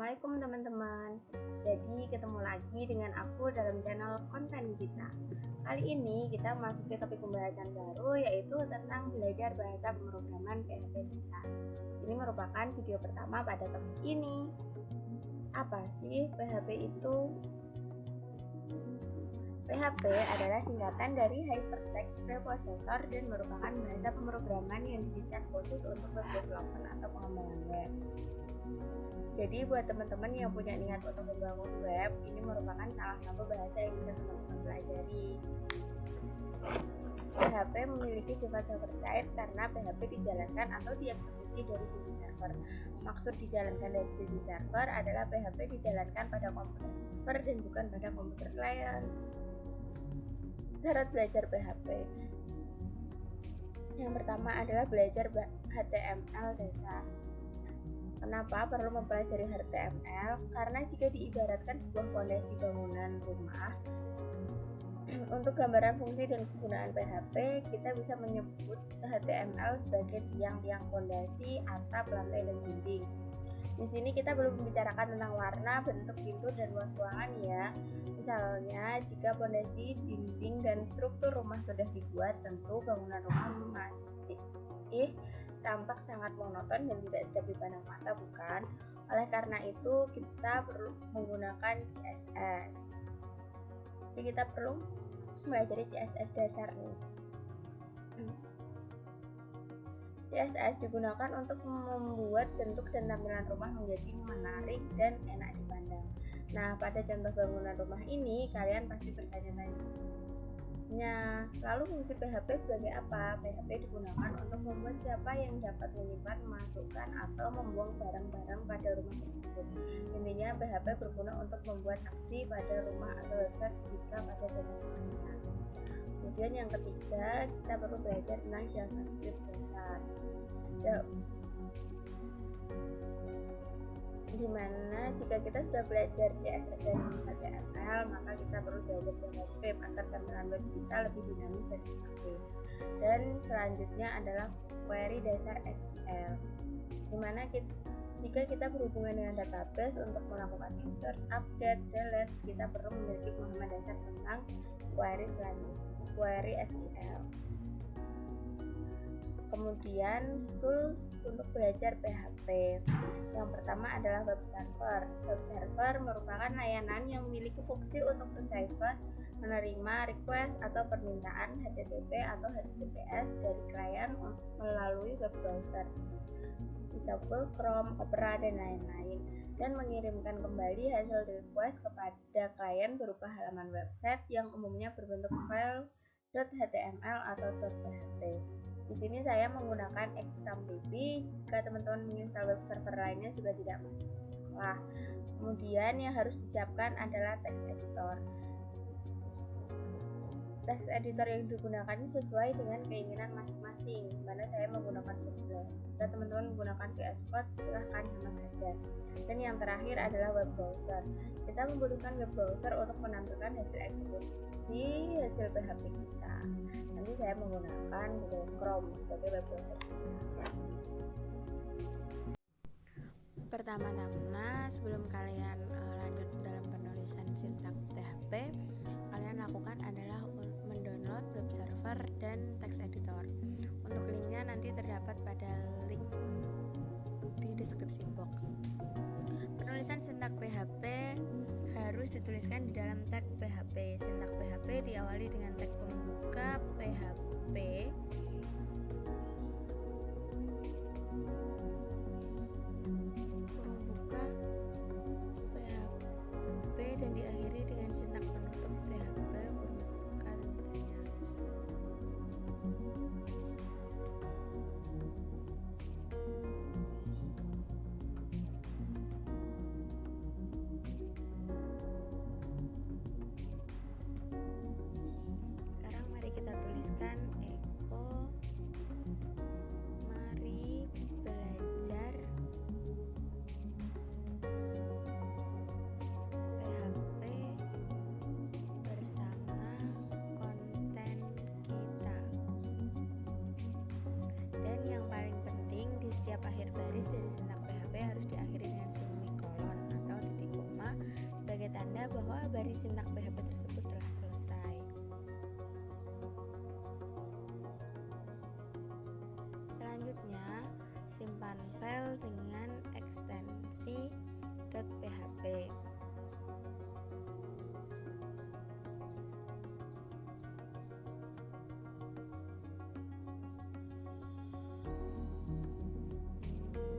Assalamualaikum teman-teman. Jadi ketemu lagi dengan aku dalam channel konten kita. Kali ini kita masuk ke topik pembahasan baru, yaitu tentang belajar bahasa pemrograman PHP dasar. Ini merupakan video pertama pada topik ini. Apa sih PHP itu? PHP adalah singkatan dari Hypertext Preprocessor dan merupakan bahasa pemrograman yang didesain khusus untuk web development atau pengembangan web. Jadi buat teman-teman yang punya niat untuk membangun web, ini merupakan salah satu bahasa yang bisa teman-teman pelajari. PHP memiliki sifat server-side karena PHP dijalankan atau dieksekusi dari sisi server. Maksud dijalankan dari sisi server adalah PHP dijalankan pada komputer server dan bukan pada komputer klien. Syarat belajar PHP. Yang pertama adalah belajar HTML dasar. Kenapa perlu mempelajari HTML? Karena jika diibaratkan sebuah fondasi bangunan rumah, untuk gambaran fungsi dan kegunaan PHP, kita bisa menyebut HTML sebagai tiang-tiang fondasi, atap, lantai, dan dinding. Di sini kita belum membicarakan tentang warna, bentuk pintu, dan luas ruangan ya. Misalnya, jika fondasi, dinding, dan struktur rumah sudah dibuat, tentu bangunan rumah masih tampak sangat monoton dan tidak sedap dipandang mata, bukan? Oleh karena itu, kita perlu menggunakan CSS. Jadi kita perlu mempelajari CSS dasar nih. CSS digunakan untuk membuat bentuk dan tampilan rumah menjadi menarik dan enak dipandang. Nah, pada contoh bangunan rumah ini, kalian pasti bertanya-tanya, lalu fungsi PHP sebagai apa? PHP digunakan untuk membuat siapa yang dapat menyimpan, memasukkan, atau membuang barang-barang pada rumah tersebut. Intinya, PHP berguna untuk membuat aksi pada rumah atau website jika pada zamannya. Kemudian yang ketiga, kita perlu belajar tentang JavaScript dasar. Dimana jika kita sudah belajar CSS dan HTML, maka kita perlu belajar JavaScript agar tampilan web kita lebih dinamis dan interaktif. Dan selanjutnya adalah query dasar SQL, dimana jika kita berhubungan dengan database untuk melakukan insert, update, delete, kita perlu memiliki pemahaman dasar tentang query SQL. Kemudian tools untuk belajar PHP. Yang pertama adalah web server. Web server merupakan layanan yang memiliki fungsi untuk receive, menerima request atau permintaan HTTP atau HTTPS dari klien melalui web browser, bisa Google Chrome, Opera, dan lain-lain, dan mengirimkan kembali hasil request kepada klien berupa halaman website yang umumnya berbentuk file .html atau .php. Di sini saya menggunakan XAMPP. Jika teman-teman menginstal web server lainnya juga tidak masalah. Kemudian yang harus disiapkan adalah text editor. Text editor yang digunakan sesuai dengan keinginan masing-masing. Dimana saya menggunakan Sublime. Jika teman-teman menggunakan VS Code, silahkan sama saja. Dan yang terakhir adalah web browser. Kita membutuhkan web browser untuk menampilkan hasil eksekusi hasil PHP kita. Nanti saya menggunakan Google Chrome sebagai web browser. Pertama-tama, sebelum kalian lanjut dalam penulisan sintak PHP, kalian lakukan adalah mendownload web server dan text editor. Untuk linknya nanti terdapat pada link di deskripsi box. Penulisan sintak PHP harus dituliskan di dalam tag PHP. Sintak PHP diawali dengan tag pembuka PHP, kurung buka PHP, dan diakhiri dengan sintak penutup PHP, kurung buka tandanya. Sekarang mari kita tuliskan Eko mari belajar PHP bersama konten kita. Dan yang paling penting, di setiap akhir baris dari sintak PHP harus diakhiri dengan semikolon dari sintak PHP tersebut telah selesai. Selanjutnya, simpan file dengan ekstensi .php.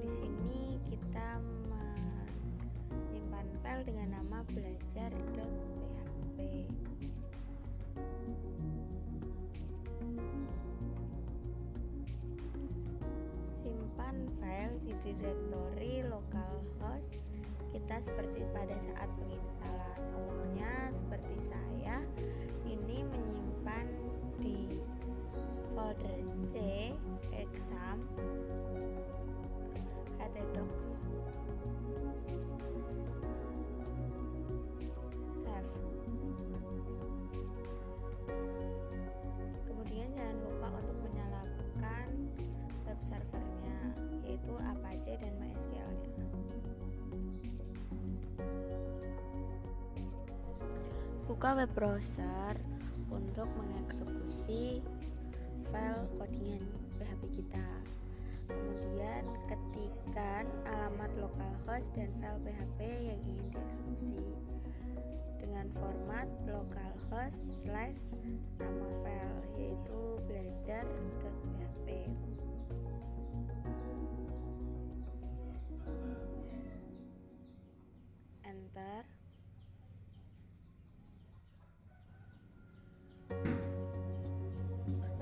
Di sini kita menyimpan file dengan nama belajar.php. Simpan file di direktori localhost kita seperti pada saat penginstalan. Umumnya seperti saya ini menyimpan di folder C, exam, htdocs, save. Kemudian jangan lupa untuk menyalakan web servernya, yaitu Apache dan MySQL-nya. Buka web browser untuk mengeksekusi file codingan PHP kita. Kemudian ketikkan alamat localhost dan file PHP yang ingin dieksekusi dengan format localhost / nama file, yaitu belajar.php. Enter.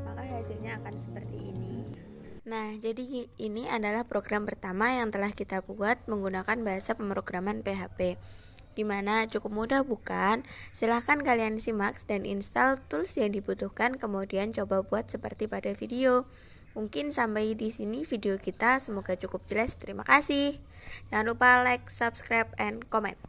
Maka hasilnya akan seperti ini. Nah, jadi ini adalah program pertama yang telah kita buat menggunakan bahasa pemrograman PHP. Gimana? Cukup mudah bukan? Silahkan kalian simak dan install tools yang dibutuhkan, kemudian coba buat seperti pada video. Mungkin sampai di sini video kita, semoga cukup jelas. Terima kasih. Jangan lupa like, subscribe, and comment.